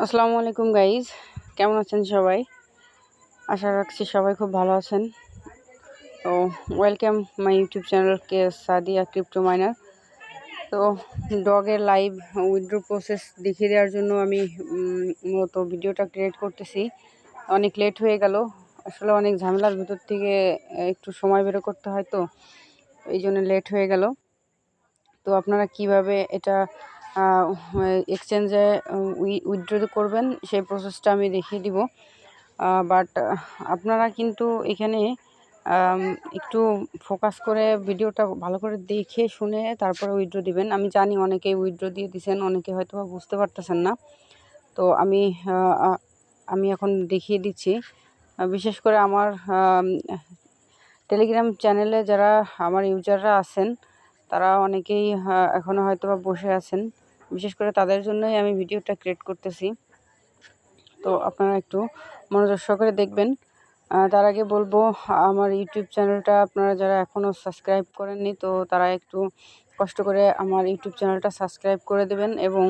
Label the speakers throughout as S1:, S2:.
S1: আসসালামু আলাইকুম গাইজ, কেমন আছেন সবাই? আশা রাখছি সবাই খুব ভালো আছেন। তো welcome my YouTube channel K Sadia crypto minor. তো ডগের লাইভ উইথড্র প্রসেস দেখিয়ে দেওয়ার জন্য আমি মূলত ভিডিওটা ক্রিয়েট করতেছি। অনেক লেট হয়ে গেল, আসলে অনেক ঝামেলার ভিতর থেকে একটু সময় বের করতে হয়, তো এই জন্য লেট হয়ে গেল। তো আপনারা কিভাবে এটা এক্সচেঞ্জে উইথড্র করবেন সেই প্রসেসটা আমি দেখিয়ে দিব। বাট আপনারা কিন্তু এখানে একটু ফোকাস করে ভিডিওটা ভালো করে দেখে শুনে তারপরে উইথড্র দিবেন। আমি জানি অনেকেই উইথড্র দিয়ে দিয়েছেন, অনেকে হয়তো বুঝতে পারতেছেন না। তো আমি এখন দেখিয়ে দিচ্ছি। বিশেষ করে আমার টেলিগ্রাম চ্যানেলে যারা আমার ইউজাররা আছেন তারা অনেকেই এখনও হয়তো বা বসে আছেন। বিশেষ করে তাদের জন্যই আমি ভিডিওটা ক্রিয়েট করতেছি। তো আপনারা একটু মনোযোগ সহকারে দেখবেন। তার আগে বলবো, আমার ইউটিউব চ্যানেলটা আপনারা যারা এখনও সাবস্ক্রাইব করেননি, তো তারা একটু কষ্ট করে আমার ইউটিউব চ্যানেলটা সাবস্ক্রাইব করে দেবেন এবং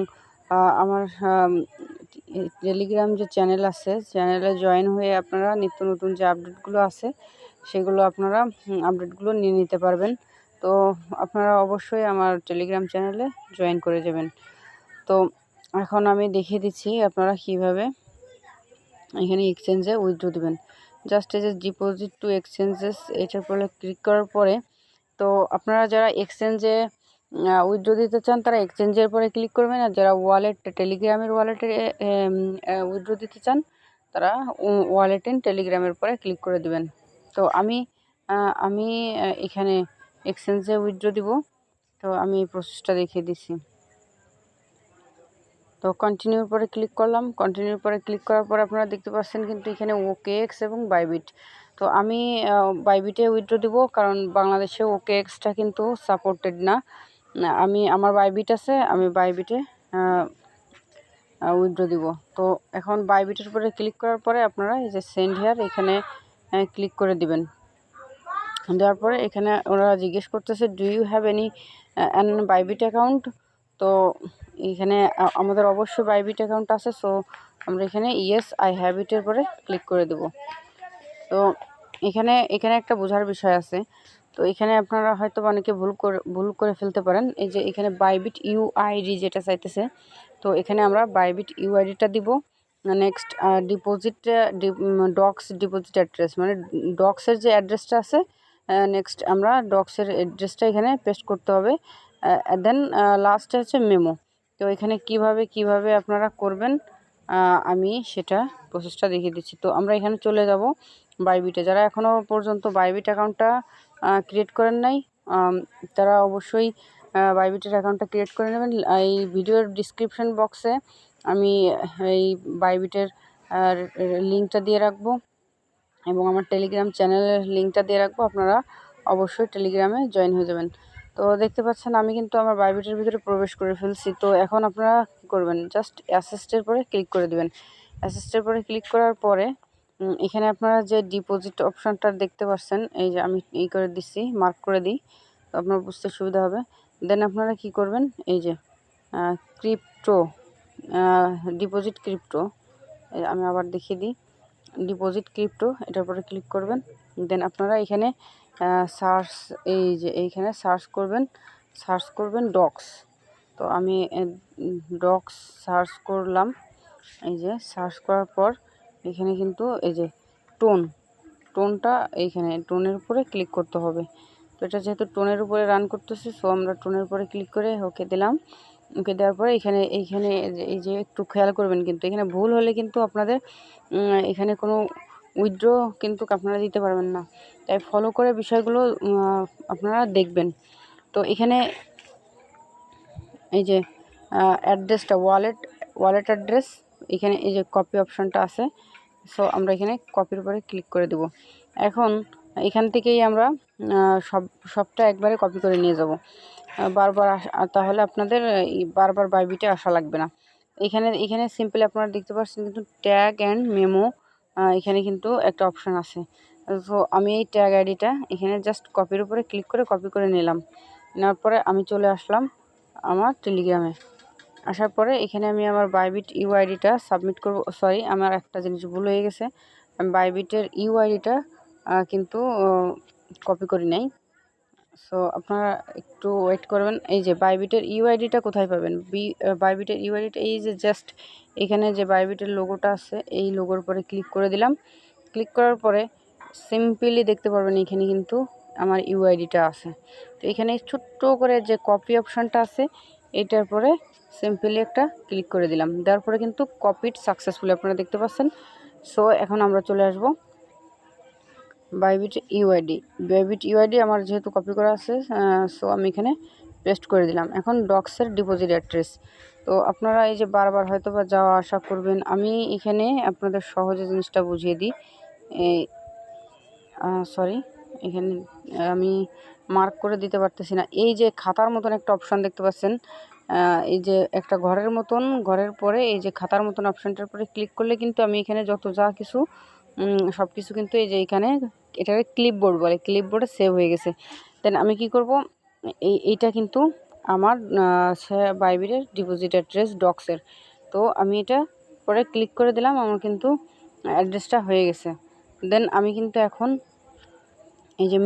S1: আমার টেলিগ্রাম যে চ্যানেল আছে, চ্যানেলে জয়েন হয়ে আপনারা নিত্য নতুন যে আপডেটগুলো আছে সেগুলো আপনারা আপডেটগুলো নিয়ে নিতে পারবেন। তো আপনারা অবশ্যই আমার টেলিগ্রাম চ্যানেলে জয়েন করে যাবেন। তো এখন আমি দেখিয়ে দিচ্ছি আপনারা কিভাবে এখানে এক্সচেঞ্জে উইথড্র দেবেন। জাস্ট এই যে ডিপোজিট টু এক্সচেঞ্জেস এটার পরে ক্লিক করার পরে, তো আপনারা যারা এক্সচেঞ্জে উইথড্র দিতে চান তারা এক্সচেঞ্জের পরে ক্লিক করবেন, আর যারা টেলিগ্রামের ওয়ালেটে উইথড্র দিতে চান তারা ওয়ালেট ইন টেলিগ্রামের পরে ক্লিক করে দেবেন। তো আমি এখানে এক্সচেঞ্জে উইথড্র দিব, তো আমি এই প্রসেসটা দেখিয়ে দিচ্ছি। তো কন্টিনিউর পরে ক্লিক করলাম। কন্টিনিউর পরে ক্লিক করার পর আপনারা দেখতে পাচ্ছেন কিন্তু এখানে OKX এবং বাইবিট। তো আমি বাইবিটে উইথড্র দিব, কারণ বাংলাদেশে OKXটা কিন্তু সাপোর্টেড না। আমি আমার বাইবিট আছে, আমি বাইবিটে উইথড্র দিব। তো এখন বাইবিটের উপরে ক্লিক করার পরে আপনারা এই যে সেন্ড হেয়ার এখানে ক্লিক করে দিবেন। দেওয়ার পরে এখানে ওরা জিজ্ঞেস করতেছে do you have any Bybit account. তো এখানে আমাদের অবশ্যই বাইবিট অ্যাকাউন্ট আছে, সো আমরা এখানে ইয়েস আই হ্যাভ ইটের পরে ক্লিক করে দেব। তো এখানে একটা বোঝার বিষয় আছে। তো এখানে আপনারা হয়তো অনেকে ভুল করে ফেলতে পারেন। এই যে এখানে বাইবিট ইউআইডি যেটা চাইতেছে, তো এখানে আমরা বাইবিট ইউআইডিটা দিব। Next deposit docs deposit address, মানে ডক্সের যে অ্যাড্রেসটা আছে, নেক্সট আমরা ডক্সের অ্যাড্রেসটা এখানে পেস্ট করতে হবে। দেন লাস্টে হচ্ছে মেমো। তো এখানে কিভাবে আপনারা করবেন আমি সেটা প্রসেসটা দেখিয়ে দিচ্ছি। তো আমরা এখানে চলে যাব বাইবিটে। যারা এখনও পর্যন্ত বাইবিট অ্যাকাউন্টটা ক্রিয়েট করেন নাই তারা অবশ্যই বাইবিটের অ্যাকাউন্টটা ক্রিয়েট করে নেবেন। এই ভিডিওর ডিসক্রিপশন বক্সে আমি এই বাইবিটের লিঙ্কটা দিয়ে রাখবো এবং আমার টেলিগ্রাম চ্যানেলের লিঙ্কটা দিয়ে রাখবো। আপনারা অবশ্যই টেলিগ্রামে জয়েন হয়ে যাবেন। তো দেখতে পাচ্ছেন আমি কিন্তু আমার বাইবিটের ভিতরে প্রবেশ করে ফেলছি। তো এখন আপনারা কী করবেন, জাস্ট অ্যাসেস্টের পরে ক্লিক করে দেবেন। অ্যাসেস্টের পরে ক্লিক করার পরে এখানে আপনারা যে ডিপোজিট অপশানটা দেখতে পাচ্ছেন, এই যে আমি এই করে দিচ্ছি, মার্ক করে দিই, তো আপনার বুঝতে সুবিধা হবে। দেন আপনারা কি করবেন, এই যে ক্রিপ্টো ডিপোজিট ক্রিপ্টো, আমি আবার দেখিয়ে দিই, ডিপোজিট ক্রিপ্টো এটার পরে ক্লিক করবেন। দেন আপনারা এখানে সার্চ, এই যে এইখানে সার্চ করবেন ডক্স। তো আমি ডক্স সার্চ করলাম। এই যে সার্চ করার পর এখানে কিন্তু এই যে টোনটা এইখানে টোনের উপরে ক্লিক করতে হবে। তো এটা যেহেতু টোনের উপরে রান করতেছে, সো আমরা টোনের উপরে ক্লিক করে ওকে দিলাম। ওকে দেওয়ার পরে এইখানে এই যে একটু খেয়াল করবেন, কিন্তু এখানে ভুল হলে কিন্তু আপনাদের এখানে কোনো উইথড্র কিন্তু আপনারা দিতে পারবেন না। তাই ফলো করে বিষয়গুলো আপনারা দেখবেন। তো এখানে এই যে অ্যাড্রেসটা ওয়ালেট অ্যাড্রেস, এখানে এই যে কপি অপশানটা আছে, সো আমরা এখানে কপির উপরে ক্লিক করে দেব। এখন এখান থেকেই আমরা সবটা একবারে কপি করে নিয়ে যাব বারবার, তাহলে আপনাদের বারবার বাইবিটে আসা লাগবে না। এখানে সিম্পলি আপনারা দেখতে পাচ্ছেন কিন্তু ট্যাগ অ্যান্ড মেমো এখানে কিন্তু একটা অপশান আছে। সো আমি এই ট্যাগ আইডিটা এখানে জাস্ট কপির উপরে ক্লিক করে কপি করে নিলাম। নেওয়ার পরে আমি চলে আসলাম আমার টেলিগ্রামে। আসার পরে এখানে আমি আমার বাইবিট ইউআইডিটা সাবমিট করব। সরি, আমার একটা জিনিস ভুল হয়ে গেছে, আমি বাইবিটের ইউআইডিটা কিন্তু কপি করি নাই। সো আপনারা একটু ওয়েট করবেন। এই যে বাইবিটের ইউআইডিটা কোথায় পাবেন? বাইবিটের ইউআইডিটা এই যে জাস্ট এখানে যে বাইবিটের লোগোটা আছে এই লোগোর উপরে ক্লিক করে দিলাম। ক্লিক করার পরে সিম্পলি দেখতে পারবেন এখানে কিন্তু আমার ইউআইডিটা আছে। তো এখানে ছোট্ট করে যে কপি অপশানটা আছে এটার পরে সিম্পলি একটা ক্লিক করে দিলাম। দেওয়ার পরে কিন্তু কপিড সাকসেসফুলি আপনারা দেখতে পাচ্ছেন। সো এখন আমরা চলে আসব বাইবিট ইউআইডি আমার যেহেতু কপি করা আছে, সো আমি এখানে পেস্ট করে দিলাম। এখন ডক্সের ডিপোজিট অ্যাড্রেস, তো আপনারা এই যে বারবার হয়তো বা যাওয়া আসা করবেন, আমি এখানে আপনাদের সহজে জিনিসটা বুঝিয়ে দিই। সরি, এখানে আমি মার্ক করে দিতে পারতেছি না। এই যে খাতার মতন একটা অপশান দেখতে পাচ্ছেন, এই যে একটা ঘরের মতন, ঘরের পরে এই যে খাতার মতন অপশানটার পরে ক্লিক করলে কিন্তু আমি এখানে যত যা কিছু সব কিছু কিন্তু এই যে এখানে এটাকে ক্লিপবোর্ড বলে, ক্লিপবোর্ডে সেভ হয়ে গেছে। দেন আমি কি করব, এইটা কিন্তু আমার বাইবিটের ডিপোজিট অ্যাড্রেস ডক্সের। তো আমি এটা পরে ক্লিক করে দিলাম, আমার কিন্তু অ্যাড্রেসটা হয়ে গেছে। দেন আমি কিন্তু এখন এই যে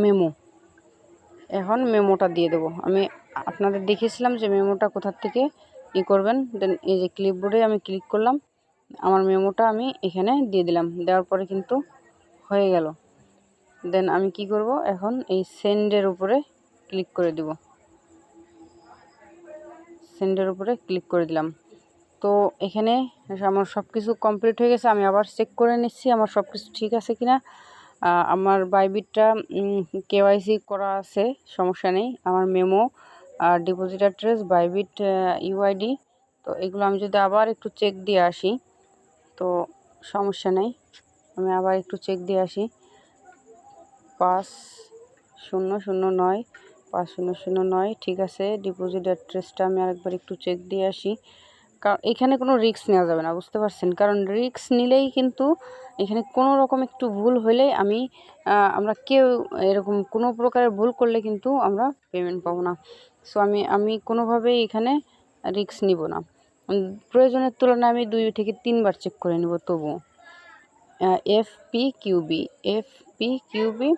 S1: এখন মেমোটা দিয়ে দেবো। আমি আপনাদের দেখিয়েছিলাম যে মেমোটা কোথার থেকে করবেন। দেন এই যে ক্লিপবোর্ডে আমি ক্লিক করলাম, আমার মেমোটা আমি এখানে দিয়ে দিলাম। দেওয়ার পরে কিন্তু হয়ে গেল। দেন আমি কি করব, এখন এই সেন্ডের উপরে ক্লিক করে দিব। সেন্ডের উপরে ক্লিক করে দিলাম। তো এখানে আমার সব কিছু কমপ্লিট হয়ে গেছে। আমি আবার চেক করে নিচ্ছি আমার সব কিছু ঠিক আছে কিনা। আমার বাইবিটটা কেওয়াইসি করা আছে, সমস্যা নেই। আমার মেমো আর ডিপোজিট অ্যাড্রেস, বাইবিট ইউআইডি, তো এগুলো আমি যদি আবার একটু চেক দিয়ে আসি তো সমস্যা নেই। আমি আবার একটু চেক দিয়ে আসি। 5009 5009, ঠিক আছে। ডিপোজিট অ্যাড্রেসটা আমি আরেকবার একটু চেক দিয়ে আসি। কারণ এখানে কোনো রিস্ক নেওয়া যাবে না, বুঝতে পারছেন? কারণ রিস্ক নিলেই কিন্তু এখানে কোনো রকম একটু ভুল হলেই আমরা কেউ এরকম কোনো প্রকারের ভুল করলে কিন্তু আমরা পেমেন্ট পাবো না। সো আমি কোনোভাবেই এখানে রিস্ক নিব না। প্রয়োজনের তুলনায় আমি 2 থেকে 3 বার চেক করে নেব তবুও। এফপি কিউবি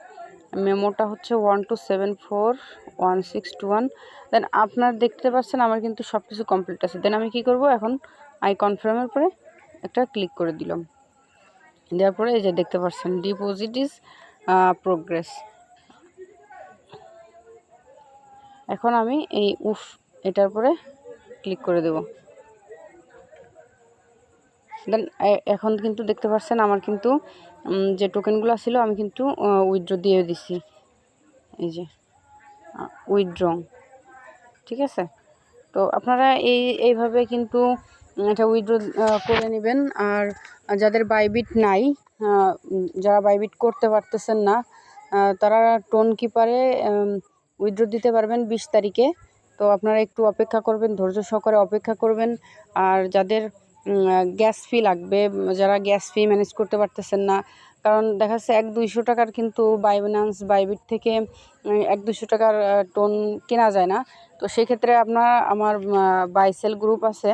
S1: মেমোটা হচ্ছে 12741621। দেন আপনার দেখতে পাচ্ছেন আমার কিন্তু সব কিছু কমপ্লিট আছে। দেন আমি কি করব, এখন আই কনফার্মের পরে একটা ক্লিক করে দিলাম। দেওয়ার পরে এই যে দেখতে পাচ্ছেন ডিপোজিট ইজ প্রোগ্রেস। এখন আমি এই এটার পরে ক্লিক করে দেব। দেন এখন কিন্তু দেখতে পাচ্ছেন আমার কিন্তু যে টোকেনগুলো ছিল আমি কিন্তু উইথড্র দিয়ে দিছি। এই যে উইথড্র, ঠিক আছে। তো আপনারা এইভাবে কিন্তু এটা উইথড্র করে নেবেন। আর যাদের বাইবিট নাই, যারা বাইবিট করতে পারতেছেন না, তারা টোন কিপারে উইথড্র দিতে পারবেন 20 তারিখে। তো আপনারা একটু অপেক্ষা করবেন, ধৈর্য সহকারে অপেক্ষা করবেন। আর যাদের গ্যাস ফি লাগবে, যারা গ্যাস ফি ম্যানেজ করতে পারতেছেন না, কারণ দেখা যাচ্ছে 100-200 টাকার কিন্তু বাইবিট থেকে 100-200 টাকার টোন কেনা যায় না। তো সেক্ষেত্রে আমার বাইসেল গ্রুপ আছে,